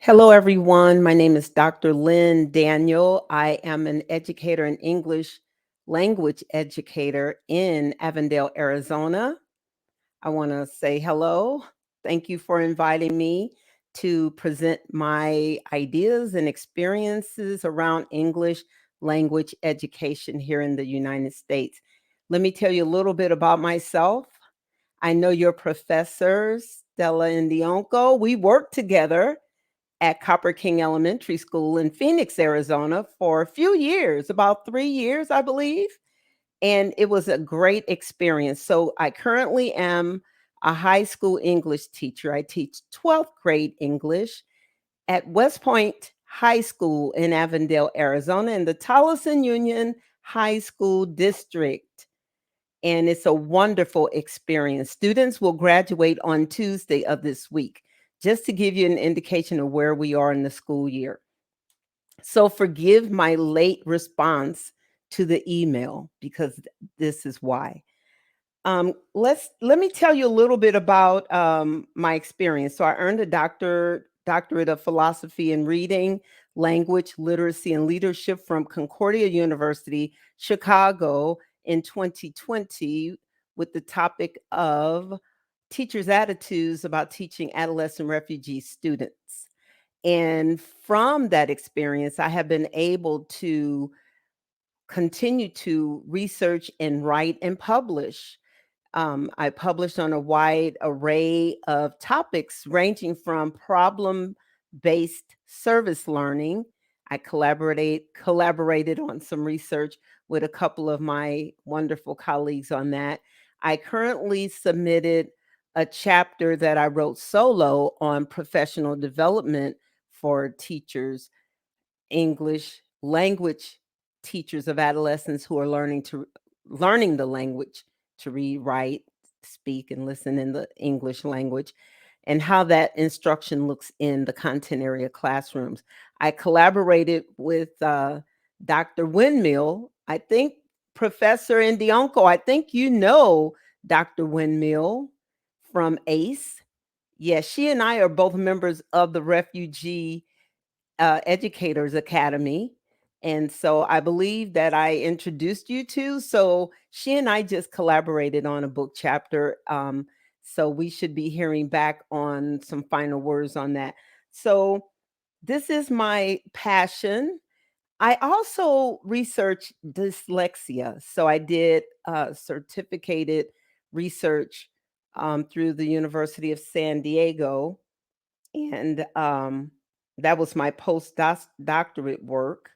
Hello, everyone. My name is Dr. Lynn Daniel. I am an educator and English language educator in Avondale, Arizona. I want to say hello. Thank you for inviting me to present my ideas and experiences around English language education here in the United States. Let me tell you a little bit about myself. I know your professors, Stella and Dionco. We work together at Copper King Elementary School in Phoenix, Arizona for a few years, about 3 years, I believe. And it was a great experience. So I currently am a high school English teacher. I teach 12th grade English at West Point High School in Avondale, Arizona, in the Tolleson Union High School District. And it's a wonderful experience. Students will graduate on Tuesday of this week, just to give you an indication of where we are in the school year. So forgive my late response to the email because this is why. Let me tell you a little bit about my experience. So I earned a doctorate of philosophy in reading, language, literacy, and leadership from Concordia University, Chicago, in 2020, with the topic of teachers' attitudes about teaching adolescent refugee students. And from that experience, I have been able to continue to research and write and publish. I published on a wide array of topics ranging from problem-based service learning. I collaborated on some research with a couple of my wonderful colleagues on that. I currently submitted a chapter that I wrote solo on professional development for teachers, English language teachers of adolescents who are learning the language to read, write, speak, and listen in the English language, and how that instruction looks in the content area classrooms. I collaborated with Dr. Windmill. I think Professor Indionko, I think you know Dr. Windmill from ACE. Yes, she and I are both members of the Refugee Educators Academy. And so I believe that I introduced you to. So she and I just collaborated on a book chapter. So we should be hearing back on some final words on that. So this is my passion. I also research dyslexia. So I did certificated research through the University of San Diego, and that was my postdoctorate work.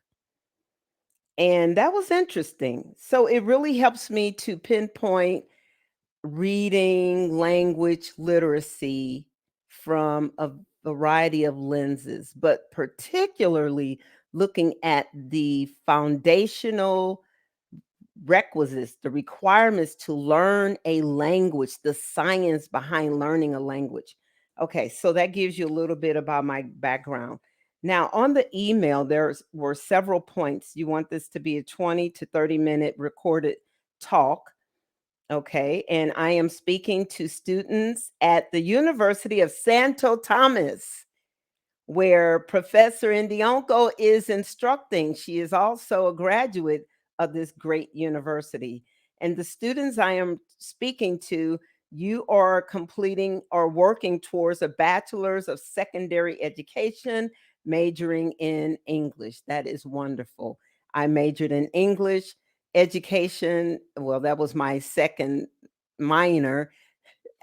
And that was interesting. So it really helps me to pinpoint reading, language, literacy from a variety of lenses, but particularly looking at the foundational requisites, the requirements to learn a language, the science behind learning a language. Okay, so that gives you a little bit about my background. Now, on the email, there were several points. You want this to be a 20 to 30-minute recorded talk. Okay, and I am speaking to students at the University of Santo Thomas, where Professor Indionko is instructing. She is also a graduate of this great university. And the students I am speaking to, you are completing or working towards a bachelor's of secondary education, majoring in English. That is wonderful. I majored in English education. Well, that was my second minor.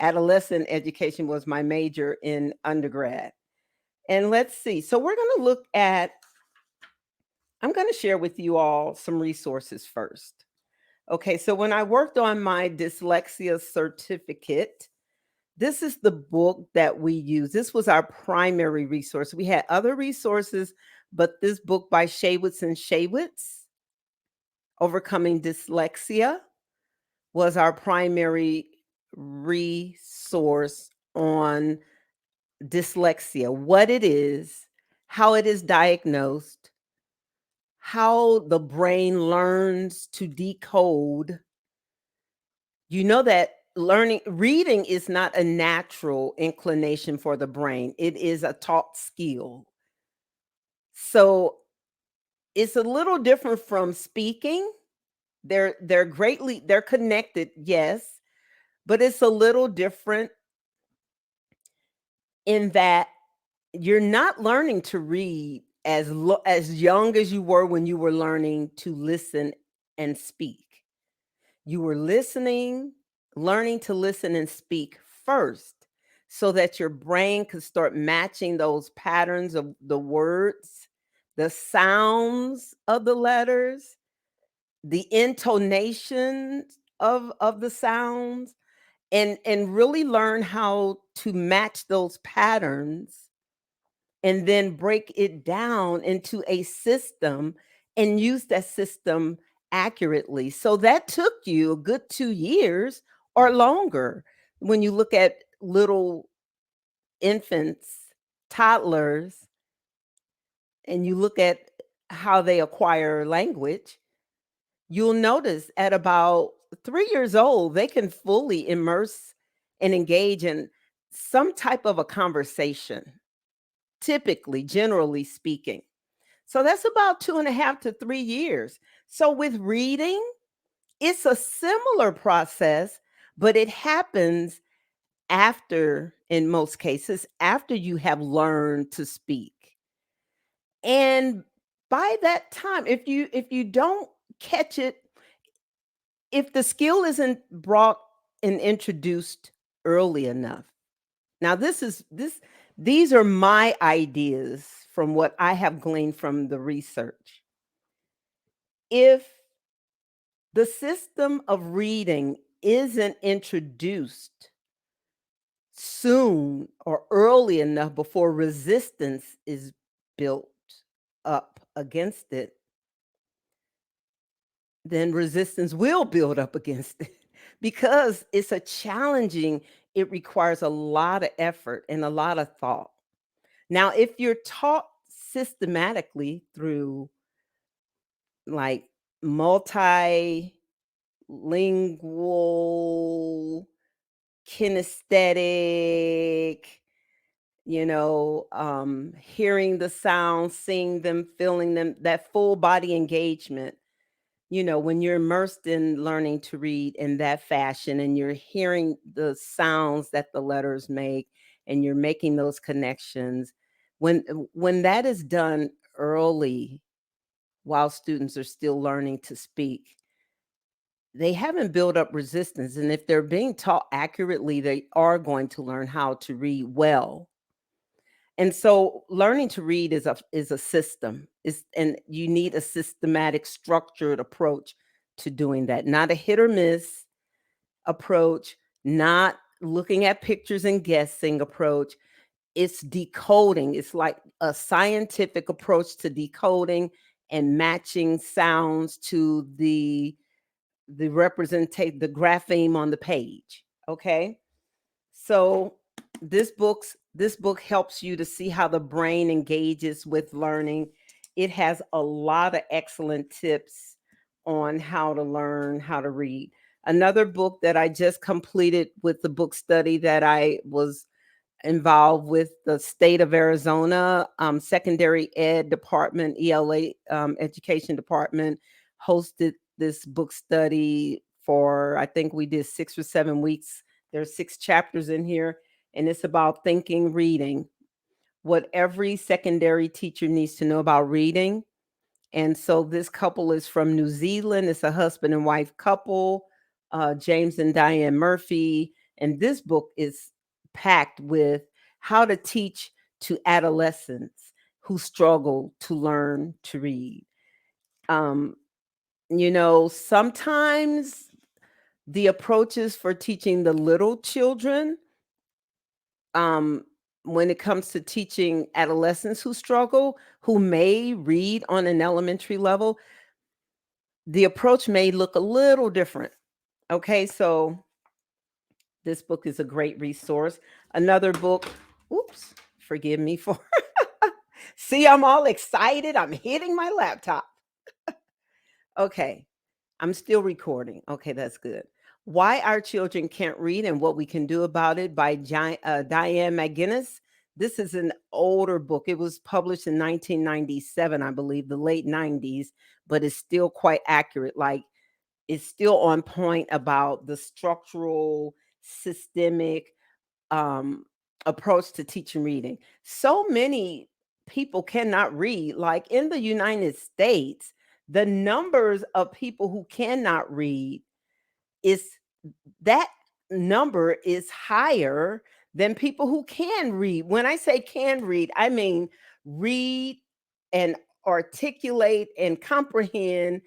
Adolescent education was my major in undergrad. And let's see. So we're going to look at, I'm going to share with you all some resources first. Okay, so when I worked on my dyslexia certificate, this is the book that we use. This was our primary resource. We had other resources, but this book by Shaywitz and Shaywitz, Overcoming Dyslexia, was our primary resource on dyslexia, what it is, how it is diagnosed, how the brain learns to decode. You know that reading is not a natural inclination for the brain. It is a taught skill. So it's a little different from speaking. They're connected, yes, but it's a little different in that you're not learning to read as young as you were when you were learning to listen and speak. You were learning to listen and speak first so that your brain could start matching those patterns of the words, the sounds of the letters, the intonations of the sounds, and really learn how to match those patterns and then break it down into a system and use that system accurately. So that took you a good 2 years or longer. When you look at little infants, toddlers, and you look at how they acquire language, you'll notice at about 3 years old, they can fully immerse and engage in some type of a conversation, typically, generally speaking. So that's about 2.5 to 3 years. So with reading, it's a similar process, but it happens after, in most cases, after you have learned to speak. And by that time, if you don't catch it, if the skill isn't brought and introduced early enough. Now these are my ideas from what I have gleaned from the research. If the system of reading isn't introduced soon or early enough before resistance is built up against it, then resistance will build up against it because it's a challenging, it requires a lot of effort and a lot of thought. Now, if you're taught systematically through like multilingual, kinesthetic, hearing the sounds, seeing them, feeling them, that full body engagement, when you're immersed in learning to read in that fashion and you're hearing the sounds that the letters make and you're making those connections, when that is done early while students are still learning to speak, they haven't built up resistance. And if they're being taught accurately, they are going to learn how to read well. And so learning to read is a system. And you need a systematic, structured approach to doing that. Not a hit or miss approach, not looking at pictures and guessing approach. It's decoding. It's like a scientific approach to decoding and matching sounds to the grapheme on the page. Okay? So this book helps you to see how the brain engages with learning. It has a lot of excellent tips on how to learn how to read. Another book that I just completed with the book study that I was involved with the state of Arizona secondary ed department, ELA education department, hosted this book study for, I think we did 6 or 7 weeks. There's 6 chapters in here, and it's about thinking, reading, what every secondary teacher needs to know about reading. And so this couple is from New Zealand. It's a husband and wife couple, James and Diane Murphy. And this book is packed with how to teach to adolescents who struggle to learn to read. Um, sometimes the approaches for teaching the little children, um, when it comes to teaching adolescents who struggle, who may read on an elementary level, the approach may look a little different. Okay, so this book is a great resource. Another book, oops, forgive me for, see, I'm all excited. I'm hitting my laptop. Okay, I'm still recording. Okay, that's good. Why Our Children Can't Read and What We Can Do About It by Diane McGinnis. This is an older book. It was published in 1997, I believe, the late 90s, but it's still quite accurate. Like, it's still on point about the structural, systemic um, approach to teaching reading. So many people cannot read. Like in the United States, the numbers of people who cannot read is that number is higher than people who can read. When I say can read, I mean read and articulate and comprehend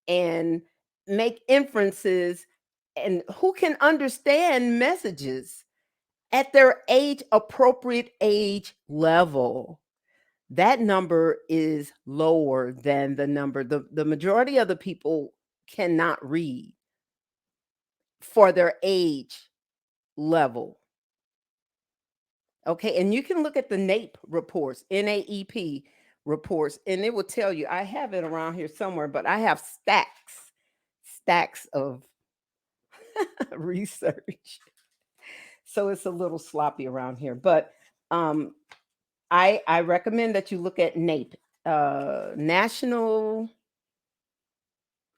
and make inferences, and who can understand messages at their age appropriate age level. That number is lower than the number, the majority of the people cannot read for their age level. Okay, and you can look at the NAEP reports, NAEP reports, and it will tell you. I have it around here somewhere, but I have stacks of research. So it's a little sloppy around here, but um, I recommend that you look at NAEP, National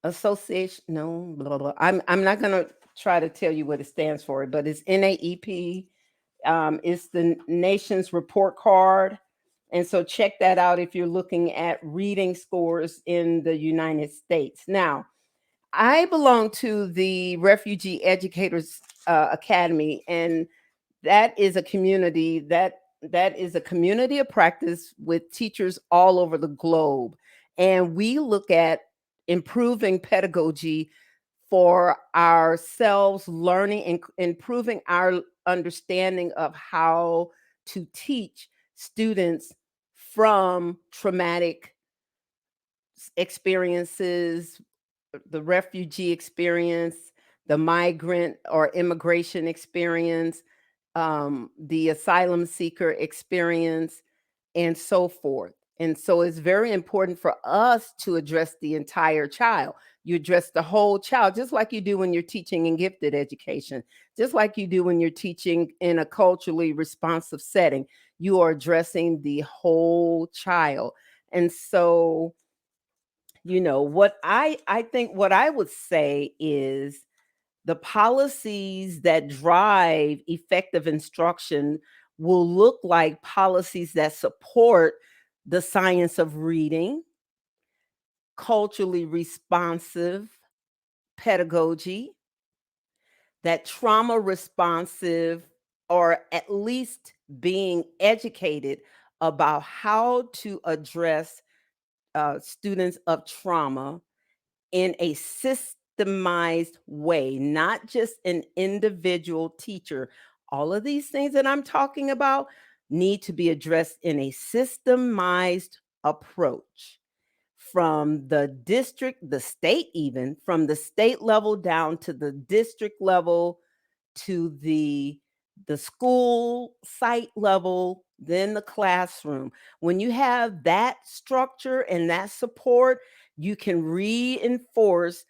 Association. No, blah blah. I'm not gonna try to tell you what it stands for, but it's NAEP. It's the nation's report card. And so check that out if you're looking at reading scores in the United States. Now, I belong to the Refugee Educators Academy, and that is a community of practice with teachers all over the globe. And we look at improving pedagogy for ourselves, learning and improving our understanding of how to teach students from traumatic experiences, the refugee experience, the migrant or immigration experience, the asylum seeker experience, and so forth. And so it's very important for us to address the entire child. You address the whole child, just like you do when you're teaching in gifted education, just like you do when you're teaching in a culturally responsive setting. You are addressing the whole child. And so, what I think what I would say is the policies that drive effective instruction will look like policies that support the science of reading, culturally responsive pedagogy, that trauma responsive, or at least being educated about how to address students of trauma in a systemized way, not just an individual teacher. All of these things that I'm talking about need to be addressed in a systemized approach from the district, the state, even from the state level down to the district level, to the school site level, then the classroom. When you have that structure and that support, you can reinforce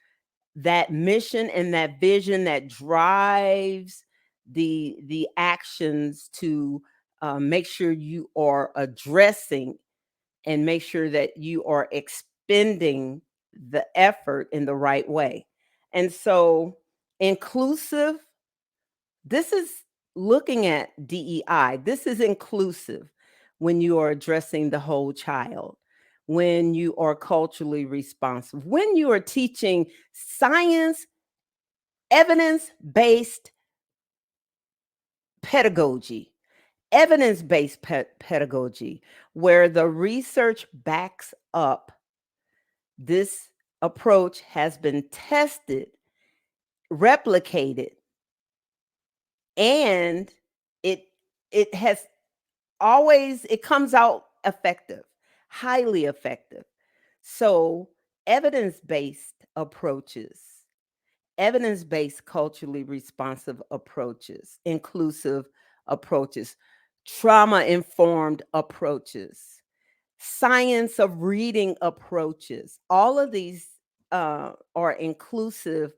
that mission and that vision that drives the actions to make sure you are addressing and make sure that you are expending the effort in the right way. And so, inclusive, this is looking at DEI. This is inclusive when you are addressing the whole child, when you are culturally responsive, when you are teaching science, evidence based pedagogy, evidence based pedagogy, where the research backs up this approach has been tested, replicated, and it it has always it comes out effective, highly effective. So, evidence-based approaches, evidence-based culturally responsive approaches, inclusive approaches, trauma-informed approaches, science of reading approaches, all of these are inclusive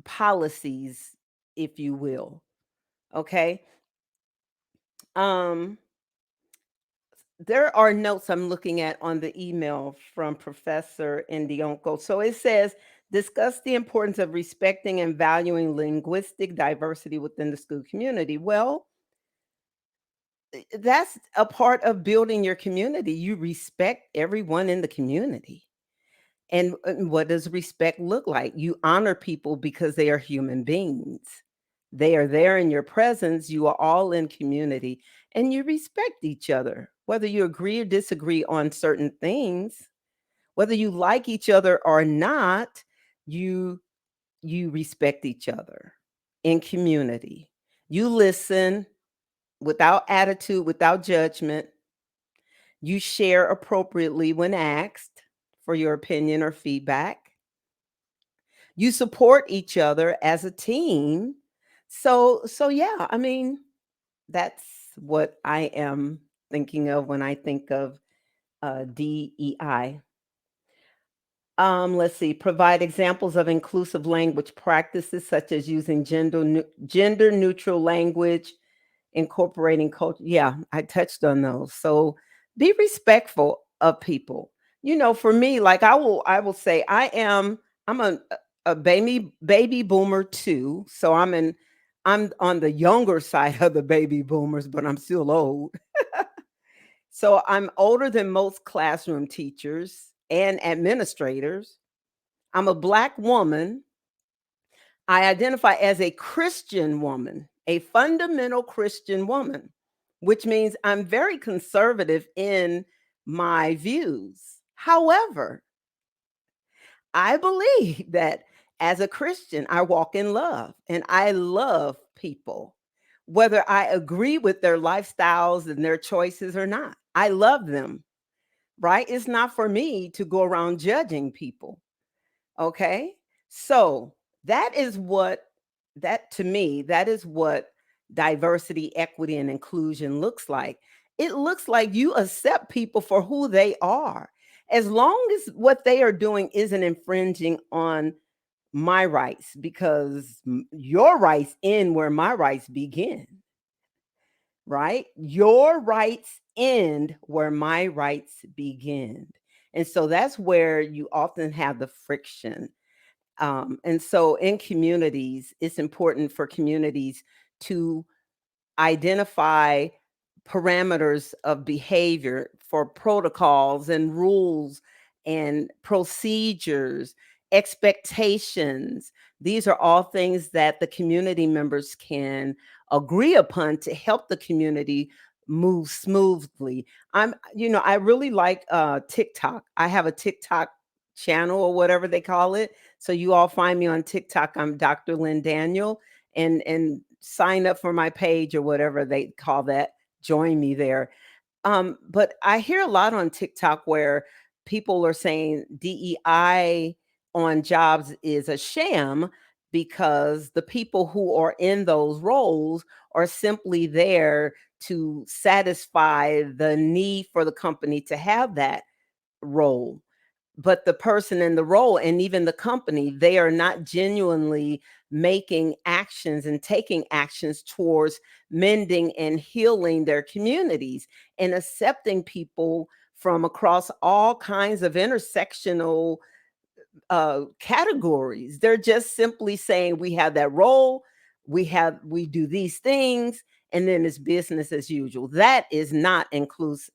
policies, if you will. Okay. there are notes I'm looking at on the email from Professor Indionko. So it says, discuss the importance of respecting and valuing linguistic diversity within the school community. Well, that's a part of building your community. You respect everyone in the community. And what does respect look like? You honor people because they are human beings. They are there in your presence. You are all in community and you respect each other, whether you agree or disagree on certain things, whether you like each other or not, you you respect each other in community. You listen without attitude, without judgment. You share appropriately when asked for your opinion or feedback. You support each other as a team. So yeah, I mean, that's what I am thinking of when I think of DEI. Let's see, provide examples of inclusive language practices such as using gender neutral language, incorporating culture. Yeah, I touched on those. So be respectful of people. You know, for me, like I will say I'm a baby boomer too. So I'm on the younger side of the baby boomers, but I'm still old. So I'm older than most classroom teachers and administrators. I'm a Black woman. I identify as a Christian woman, a fundamental Christian woman, which means I'm very conservative in my views. However, I believe that as a Christian, I walk in love and I love people, whether I agree with their lifestyles and their choices or not. I love them, right? It's not for me to go around judging people. Okay. So that is what that to me, that is what diversity, equity, and inclusion looks like. It looks like you accept people for who they are, as long as what they are doing isn't infringing on my rights, because your rights end where my rights begin, right? Your rights end where my rights begin. And so that's where you often have the friction. And so in communities, it's important for communities to identify parameters of behavior for protocols and rules and procedures, expectations. These are all things that the community members can agree upon to help the community move smoothly. I really like TikTok. I have a TikTok channel or whatever they call it. So you all find me on TikTok. I'm Dr. Lynn Daniel, and sign up for my page or whatever they call that. Join me there. But I hear a lot on TikTok where people are saying DEI on jobs is a sham because the people who are in those roles are simply there to satisfy the need for the company to have that role. But the person in the role and even the company, they are not genuinely making actions and taking actions towards mending and healing their communities and accepting people from across all kinds of intersectional categories. They're just simply saying we have that role, we do these things, and then it's business as usual. That is not inclusive.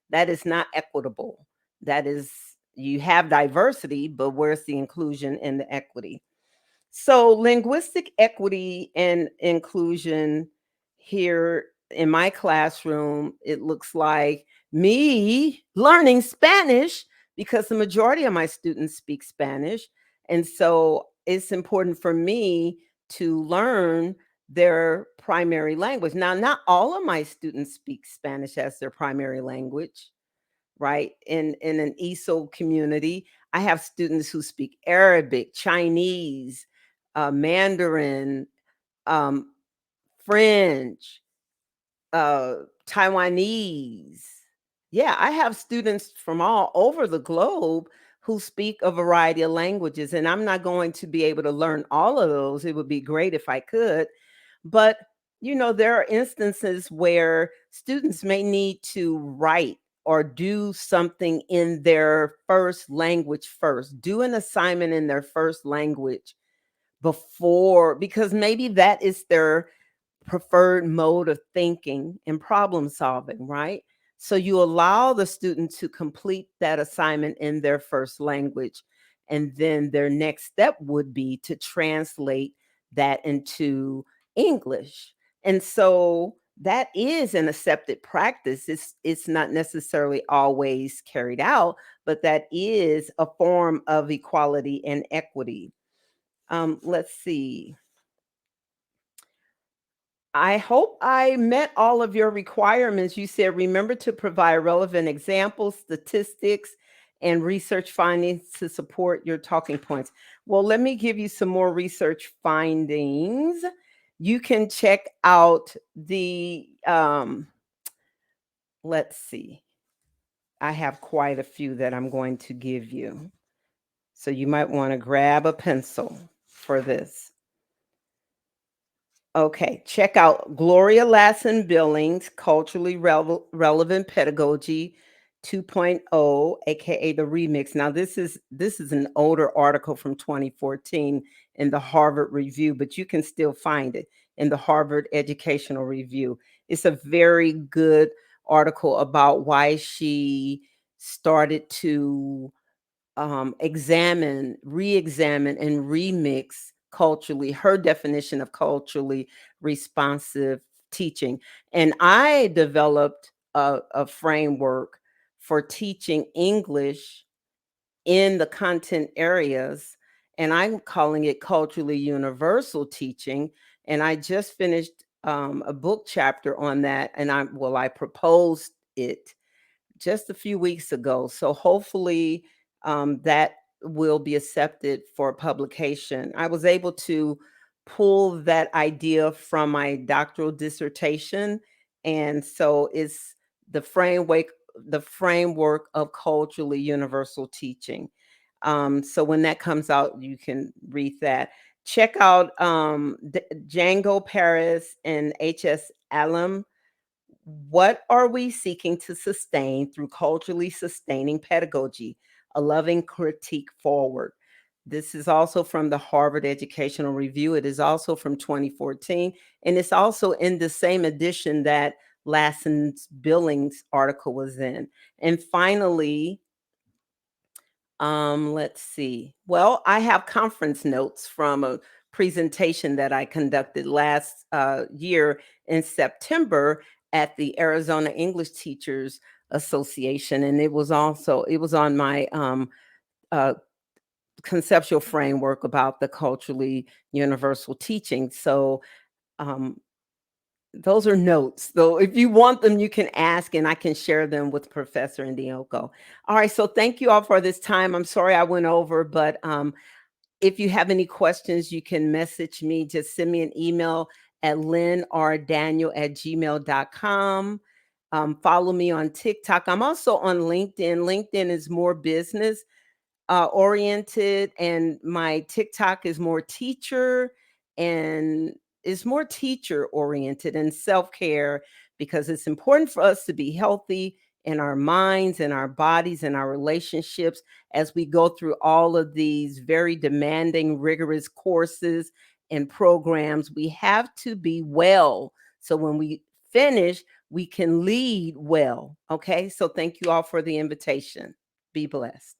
That is not equitable. That is, you have diversity, but where's the inclusion and the equity? So, linguistic equity and inclusion here in my classroom, it looks like me learning Spanish because the majority of my students speak Spanish. And so it's important for me to learn their primary language. Now, not all of my students speak Spanish as their primary language, right? In an ESOL community, I have students who speak Arabic, Chinese, Mandarin, um, French, uh, Taiwanese. Yeah, I have students from all over the globe who speak a variety of languages, and I'm not going to be able to learn all of those. It would be great if I could, but There are instances where students may need to write or do something in their first language first, do an assignment in their first language before, because maybe that is their preferred mode of thinking and problem solving, right? So you allow the student to complete that assignment in their first language. And then their next step would be to translate that into English. And so that is an accepted practice. It's not necessarily always carried out, but that is a form of equality and equity. Let's see. I hope I met all of your requirements. You said remember to provide relevant examples, statistics, and research findings to support your talking points. Well, let me give you some more research findings. You can check out let's see, I have quite a few that I'm going to give you. So you might want to grab a pencil for this. Okay, check out Gloria Lasson Billings, Culturally Relevant Pedagogy 2.0, aka the remix. Now this is an older article from 2014 in the Harvard Review, but you can still find it in the Harvard Educational Review. It's a very good article about why she started to examine, re-examine, and remix culturally, her definition of culturally responsive teaching. And I developed a framework for teaching English in the content areas, and I'm calling it culturally universal teaching. And I just finished a book chapter on that, and I proposed it just a few weeks ago. So hopefully that will be accepted for publication. I was able to pull that idea from my doctoral dissertation. And so it's the framework, the framework of culturally universal teaching. So when that comes out, you can read that. Check out Django Paris and H.S. Allen. What are we seeking to sustain through culturally sustaining pedagogy? A loving critique forward. This is also from the Harvard Educational Review. It is also from 2014, and it's also in the same edition that Lasson's Billings article was in. And finally, let's see. Well, I have conference notes from a presentation that I conducted last year in September at the Arizona English Teachers Association, and it was on my uh, conceptual framework about the culturally universal teaching. So um, those are notes. So if you want them, you can ask and I can share them with Professor Ndioko. All right. So thank you all for this time. I'm sorry I went over, but if you have any questions, you can message me. Just send me an email at lynnrdaniel@gmail.com. Follow me on TikTok. I'm also on LinkedIn. LinkedIn is more business oriented, and my TikTok is more teacher and is more teacher oriented and self care, because it's important for us to be healthy in our minds and our bodies and our relationships as we go through all of these very demanding, rigorous courses and programs. We have to be well. So when we finish, we can lead well. Okay. So thank you all for the invitation. Be blessed.